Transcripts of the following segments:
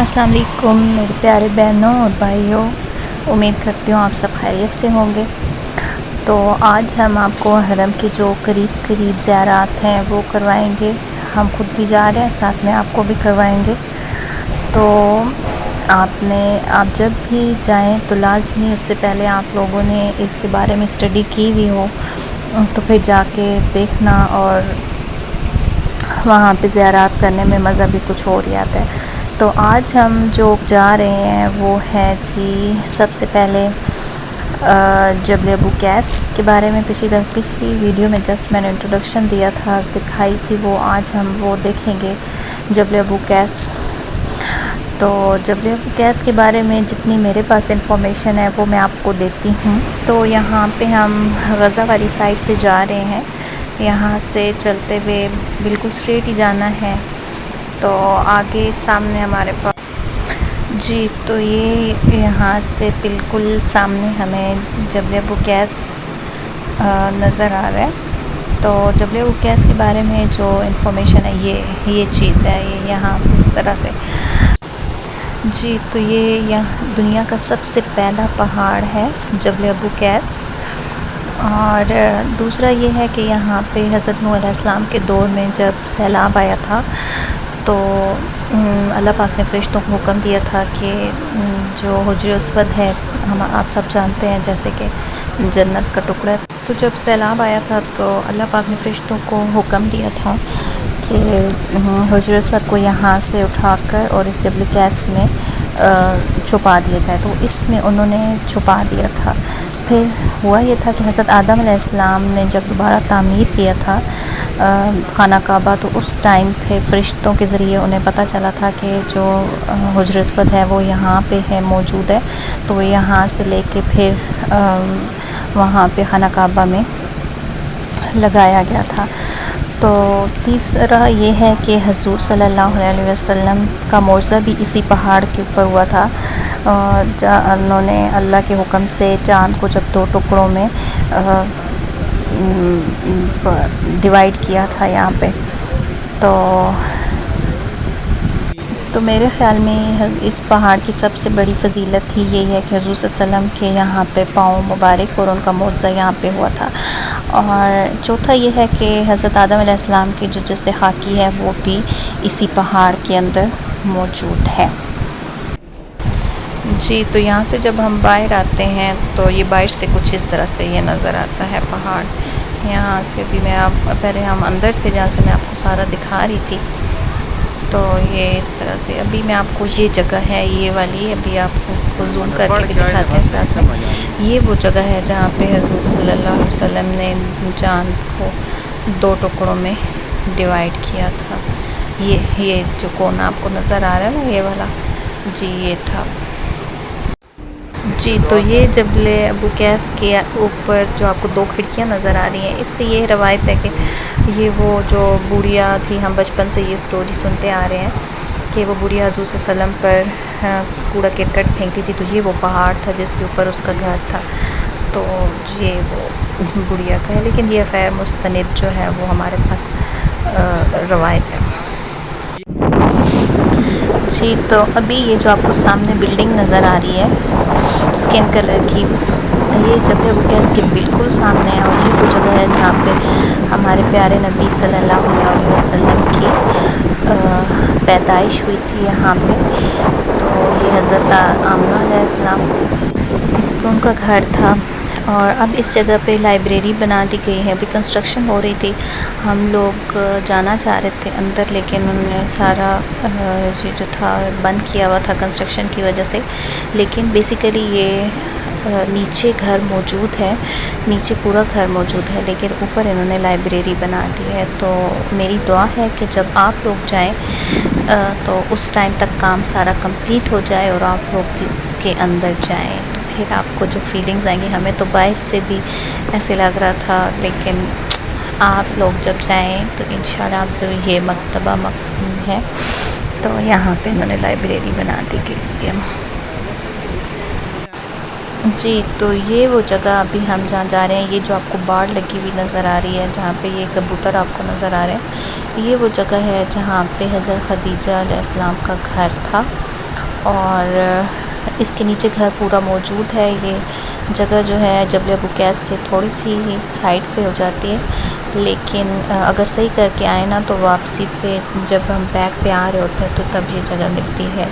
अस्सलाम वालेकुम मेरे प्यारे बहनों और भाइयों, उम्मीद करती हूँ आप सब खैरियत से होंगे। तो आज हम आपको हरम के जो करीब ज़ियारात हैं वो करवाएंगे। हम खुद भी जा रहे हैं, साथ में आपको भी करवाएंगे। तो आप जब भी जाएं तो लाज़मी उससे पहले आप लोगों ने इसके बारे में स्टडी की हुई हो, तो फिर जाके देखना और वहाँ पे ज़ियारात करने में मज़ा भी कुछ और ही आता है। तो आज हम जो जा रहे हैं वो है जी, सबसे पहले जबल अबू कैस के बारे में पिछली वीडियो में जस्ट मैंने इंट्रोडक्शन दिया था, दिखाई थी वो। आज हम वो देखेंगे जबल अबू कैस। तो जबल अबू कैस के बारे में जितनी मेरे पास इंफॉर्मेशन है वो मैं आपको देती हूँ। तो यहाँ पे हम गज़ा वाली साइड से जा रहे हैं, यहाँ से चलते हुए बिल्कुल स्ट्रेट ही जाना है। तो आगे सामने हमारे पास जी, तो ये यहाँ से बिल्कुल सामने हमें जबल अबू कैस नज़र आ रहा है। तो जबल अबू कैस के बारे में जो इन्फॉर्मेशन है ये चीज़ है, ये यहाँ इस तरह से जी। तो ये यहाँ दुनिया का सबसे पहला पहाड़ है जबल अबू कैस। और दूसरा ये है कि यहाँ पे हज़रत नूह अलैहिस्सलाम के दौर में जब सैलाब आया था तो अल्लाह पाक ने फ़रिश्तों को हुक्म दिया था कि जो हुज्र अस्वद है, हम आप सब जानते हैं जैसे कि जन्नत का टुकड़ा। तो जब सैलाब आया था तो अल्लाह पाक ने फ़रिश्तों को हुक्म दिया था कि हुज्र अस्वद को यहाँ से उठाकर और इस जबल कैस में छुपा दिया जाए। तो इसमें उन्होंने छुपा दिया था। फिर हुआ ये था कि हज़रत आदम अलैहिस्सलाम ने जब दोबारा तामीर किया था खाना काबा, तो उस टाइम फिर फ़रिश्तों के ज़रिए उन्हें पता चला था कि जो हुज्र अस्वद है वो यहाँ पे है, मौजूद है। तो वो यहाँ से लेके फिर वहाँ पे खाना काबा में लगाया गया था। तो तीसरा ये है कि हुज़ूर सल्लल्लाहु अलैहि वसल्लम का मौज़ा भी इसी पहाड़ के ऊपर हुआ था। उन्होंने अल्लाह के हुक्म से चाँद को जब दो टुकड़ों में डिवाइड किया था यहाँ पे। तो मेरे ख़्याल में इस पहाड़ की सबसे बड़ी फ़जीलत ही यही है कि हुज़ूर सल्लल्लाहु अलैहि वसल्लम के यहाँ पे पाँव मुबारक और उनका मौज़ा यहाँ पे हुआ था। और चौथा ये है कि हज़रत आदम अलैहिस्सलाम की जो जस्द खाकी है वो भी इसी पहाड़ के अंदर मौजूद है जी। तो यहाँ से जब हम बाहर आते हैं तो ये बाहर से कुछ इस तरह से ये नज़र आता है पहाड़। यहाँ से भी पहले हम अंदर थे जहाँ से मैं आपको सारा दिखा रही थी। तो ये इस तरह से अभी मैं आपको ये जगह है ये वाली, अभी आपको जूम करके भी दिखाते हैं साथ में। ये वो जगह है जहाँ पे हुज़ूर सल्लल्लाहु अलैहि वसल्लम ने चाँद को दो टुकड़ों में डिवाइड किया था। ये जो कोना आपको नज़र आ रहा है ना, ये वाला जी, ये था जी। तो ये जबल अबू कैस के ऊपर जो आपको दो खिड़कियाँ नज़र आ रही हैं, इससे ये रवायत है कि ये वो जो बुढ़िया थी, हम बचपन से ये स्टोरी सुनते आ रहे हैं कि वो बुढ़िया हुज़ूर सल्लल्लाहु अलैहि वसल्लम पर कूड़ा करकट फेंकती थी। तो ये वो पहाड़ था जिसके ऊपर उसका घर था। तो ये वो बुढ़िया का है, लेकिन ये खैर मुस्तनिद जो है वो हमारे पास रवायत है जी। तो अभी ये जो आपको सामने बिल्डिंग नज़र आ रही है स्किन कलर की, ये जबल अबू कैस के बिल्कुल सामने है। और ये वो जगह है जहाँ पे हमारे प्यारे नबी सल्लल्लाहु अलैहि वसल्लम की पैदाइश हुई थी यहाँ पे। तो ये हज़रत आमना अलैहिस्सलाम तो उनका घर था। और अब इस जगह पे लाइब्रेरी बना दी गई है। अभी कंस्ट्रक्शन हो रही थी, हम लोग जाना चाह रहे थे अंदर, लेकिन उन्होंने सारा ये जो था बंद किया हुआ था कंस्ट्रक्शन की वजह से। लेकिन बेसिकली ये नीचे घर मौजूद है, नीचे पूरा घर मौजूद है, लेकिन ऊपर इन्होंने लाइब्रेरी बना दी है। तो मेरी दुआ है कि जब आप लोग जाएं तो उस टाइम तक काम सारा कंप्लीट हो जाए और आप लोग इसके अंदर जाएं, तो फिर आपको जो फीलिंग्स आएंगी, हमें तो बाहर से भी ऐसे लग रहा था, लेकिन आप लोग जब जाएं तो इंशाल्लाह आप ज़रूर। ये मकतबा है, तो यहाँ पे इन्होंने लाइब्रेरी बना दी गई है जी। तो ये वो जगह अभी हम जहाँ जा रहे हैं, ये जो आपको बाड़ लगी हुई नज़र आ रही है, जहाँ पे ये कबूतर आपको नज़र आ रहे हैं, ये वो जगह है जहाँ पे हज़रत खदीजा अलैहिस्सलाम का घर था। और इसके नीचे घर पूरा मौजूद है। ये जगह जो है जबल अबू कैस से थोड़ी सी साइड पे हो जाती है, लेकिन अगर सही करके आए ना तो वापसी पे जब हम बैक पे आ रहे होते हैं तो तब ये जगह मिलती है।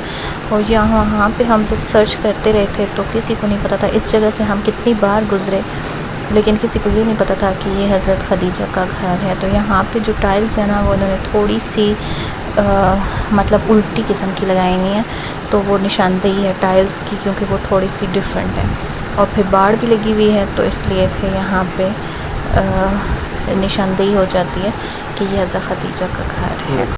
और यहाँ पे हम लोग सर्च करते रहे थे तो किसी को नहीं पता था, इस जगह से हम कितनी बार गुज़रे लेकिन किसी को ये नहीं पता था कि ये हज़रत खदीजा का घर है। तो यहाँ पे जो टाइल्स है ना वो उन्होंने थोड़ी सी मतलब उल्टी किस्म की लगाई हुई है, तो वो निशानदेही है टाइल्स की, क्योंकि वो थोड़ी सी डिफरेंट है। और फिर बाड़ भी लगी हुई है तो इसलिए फिर यहाँ पे निशानदेही हो जाती है कि ये हज़रत खदीजा का घर है।